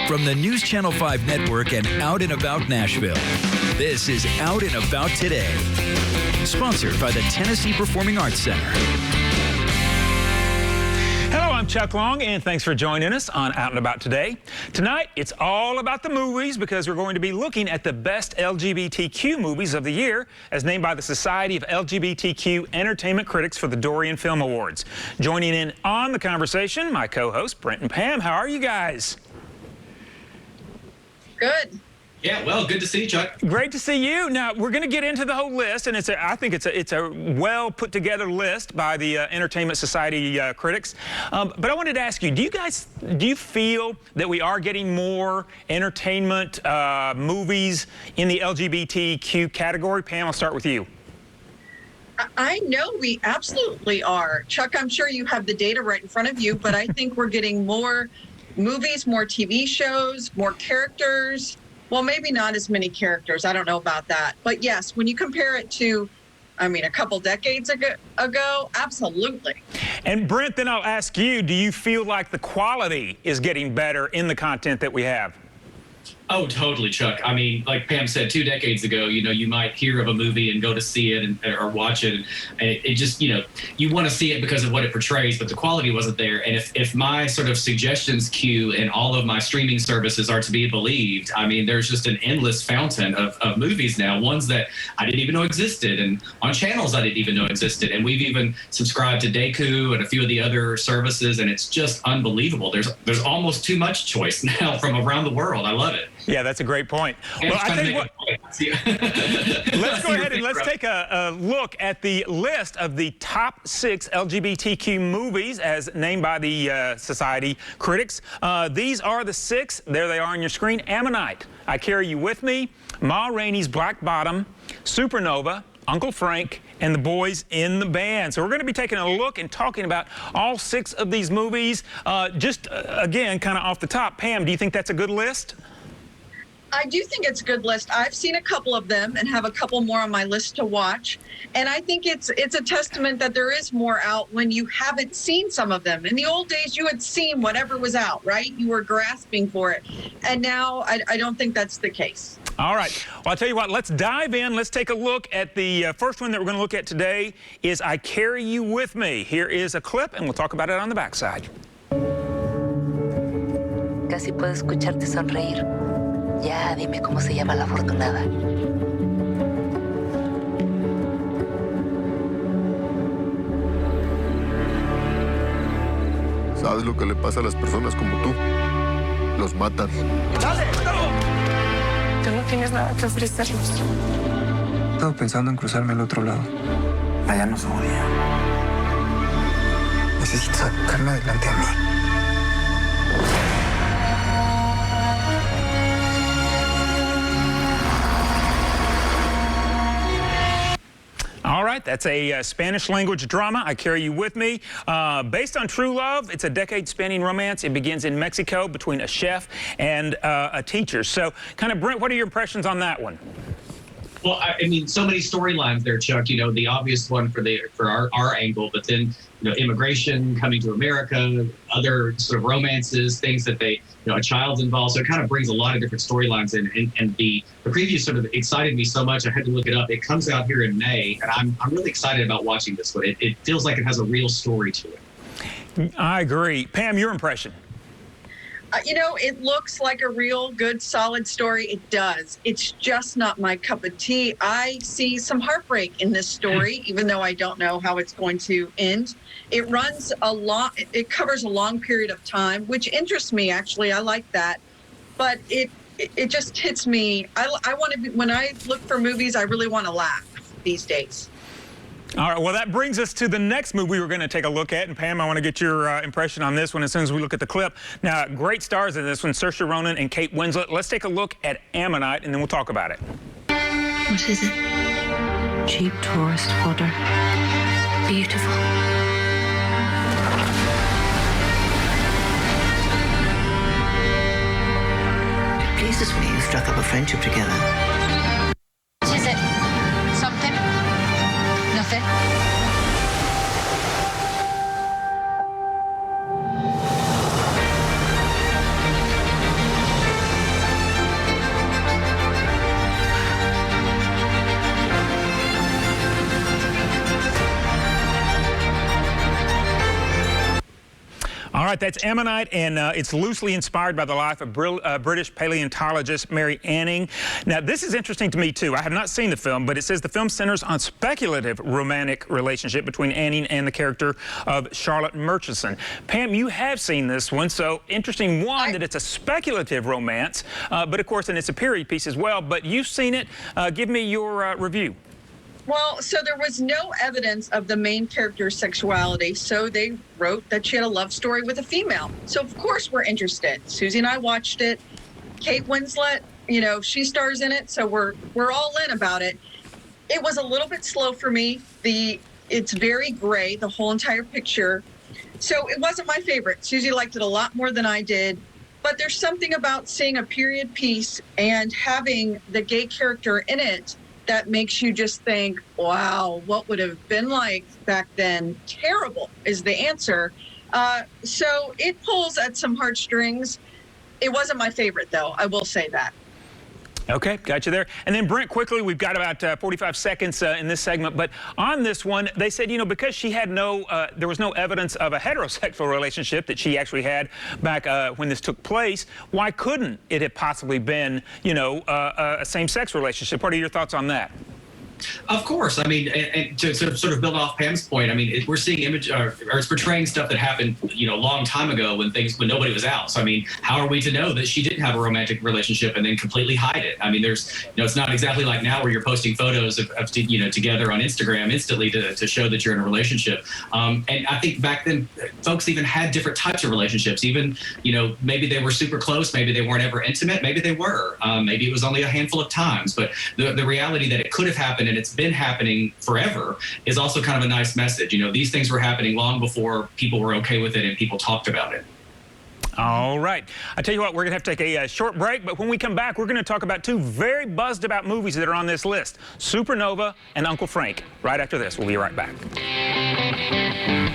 From the News Channel 5 network and Out and About Nashville, this is Out and About Today, sponsored by the Tennessee Performing Arts Center. Hello, I'm Chuck Long, and thanks for joining us on Out and About Today. Tonight, it's all about the movies because we're going to be looking at the best LGBTQ movies of the year as named by the Society of LGBTQ Entertainment Critics for the Dorian Film Awards. Joining in on the conversation, my co-hosts, Brent and Pam. How are you guys? Good. Yeah, well, good to see you, Chuck. Great to see you. Now, we're going to get into the whole list, and I think it's a well put together list by the Entertainment Society critics. But I wanted to ask you, do you feel that we are getting more entertainment movies in the LGBTQ category? Pam, I'll start with you. I know we absolutely are. Chuck, I'm sure you have the data right in front of you, but I think we're getting more movies, more TV shows, more characters. Well, maybe not as many characters. I don't know about that. But yes, when you compare it to, a couple decades ago, absolutely. And Brent, then I'll ask you, do you feel like the quality is getting better in the content that we have? Oh, totally, Chuck. I mean, like Pam said, 2 decades ago, you might hear of a movie and go to see it or watch it. And it just, you want to see it because of what it portrays, but the quality wasn't there. And if my sort of suggestions queue and all of my streaming services are to be believed, there's just an endless fountain of movies now, ones that I didn't even know existed and on channels I didn't even know existed. And we've even subscribed to Daku and a few of the other services, and it's just unbelievable. There's almost too much choice now from around the world. I love it. Yeah, that's a great point. Well, I tell you what, let's go ahead and let's take a look at the list of the top 6 LGBTQ movies as named by the Society critics. These are the 6. There they are on your screen. Ammonite, I Carry You With Me, Ma Rainey's Black Bottom, Supernova, Uncle Frank, and The Boys in the Band. So we're going to be taking a look and talking about all 6 of these movies. Again, kind of off the top, Pam, do you think that's a good list? I do think it's a good list. I've seen a couple of them and have a couple more on my list to watch. And I think it's a testament that there is more out when you haven't seen some of them. In the old days, you had seen whatever was out, right? You were grasping for it. And now I don't think that's the case. All right. Well, I'll tell you what, let's dive in. Let's take a look at the first one that we're going to look at today is I Carry You With Me. Here is a clip, and we'll talk about it on the backside. Casi puedo escucharte sonreír. Ya, dime cómo se llama la afortunada. ¿Sabes lo que le pasa a las personas como tú? Los matan. ¡Dale! Tú no tienes nada que ofrecernos. He estado pensando en cruzarme al otro lado. Allá nos odia. Necesito sacarme adelante a mí. All right, that's a Spanish language drama, I Carry You With Me. Based on true love, it's a decade-spanning romance. It begins in Mexico between a chef and a teacher. So, Brent, what are your impressions on that one? Well, so many storylines there, Chuck. The obvious one for our angle, but then immigration, coming to America, other sort of romances, things that a child's involved. So it kind of brings a lot of different storylines in. And the preview sort of excited me so much, I had to look it up. It comes out here in May, and I'm really excited about watching this one. It feels like it has a real story to it. I agree. Pam, your impression? It looks like a real good, solid story. It does. It's just not my cup of tea. I see some heartbreak in this story, even though I don't know how it's going to end. It covers a long period of time, which interests me, actually. I like that. But it just hits me. I want to be, when I look for movies, I really want to laugh these days. All right, well, that brings us to the next movie we're going to take a look at. And Pam, I want to get your impression on this one as soon as we look at the clip. Now, great stars in this one, Saoirse Ronan and Kate Winslet. Let's take a look at Ammonite, and then we'll talk about it. What is it? Cheap tourist fodder. Beautiful. It pleases me you struck up a friendship together. What is it? Something? Nothing? right, that's Ammonite, and it's loosely inspired by the life of British paleontologist Mary Anning. Now, this is interesting to me, too. I have not seen the film, but it says the film centers on speculative romantic relationship between Anning and the character of Charlotte Murchison. Pam, you have seen this one, so interesting, one, that it's a speculative romance, but of course, and it's a period piece as well, but you've seen it. Give me your review. Well, so there was no evidence of the main character's sexuality, so they wrote that she had a love story with a female. So, of course, we're interested. Susie and I watched it. Kate Winslet, you know, she stars in it, so we're all in about it. It was a little bit slow for me. It's very gray, the whole entire picture. So it wasn't my favorite. Susie liked it a lot more than I did. But there's something about seeing a period piece and having the gay character in it that makes you just think, wow, what would have been like back then? Terrible is the answer. So it pulls at some heartstrings. It wasn't my favorite, though. I will say that. Okay, got you there. And then, Brent, quickly, we've got about 45 seconds in this segment, but on this one, they said, you know, because she had there was no evidence of a heterosexual relationship that she actually had back when this took place, why couldn't it have possibly been, you know, a same-sex relationship? What are your thoughts on that? Of course. I mean, and to sort of build off Pam's point, I mean, we're seeing or it's portraying stuff that happened, you know, a long time ago when nobody was out. So, I mean, how are we to know that she didn't have a romantic relationship and then completely hide it? I mean, you know, it's not exactly like now where you're posting photos of you know, together on Instagram instantly to show that you're in a relationship. And I think back then, folks even had different types of relationships. Even, you know, maybe they were super close, maybe they weren't ever intimate, maybe they were. Maybe it was only a handful of times. But the reality that it could have happened and it's been happening forever is also kind of a nice message. You know, these things were happening long before people were okay with it and people talked about it. All right. I tell you what, we're going to have to take a short break, but when we come back, we're going to talk about two very buzzed about movies that are on this list, Supernova and Uncle Frank. Right after this, we'll be right back.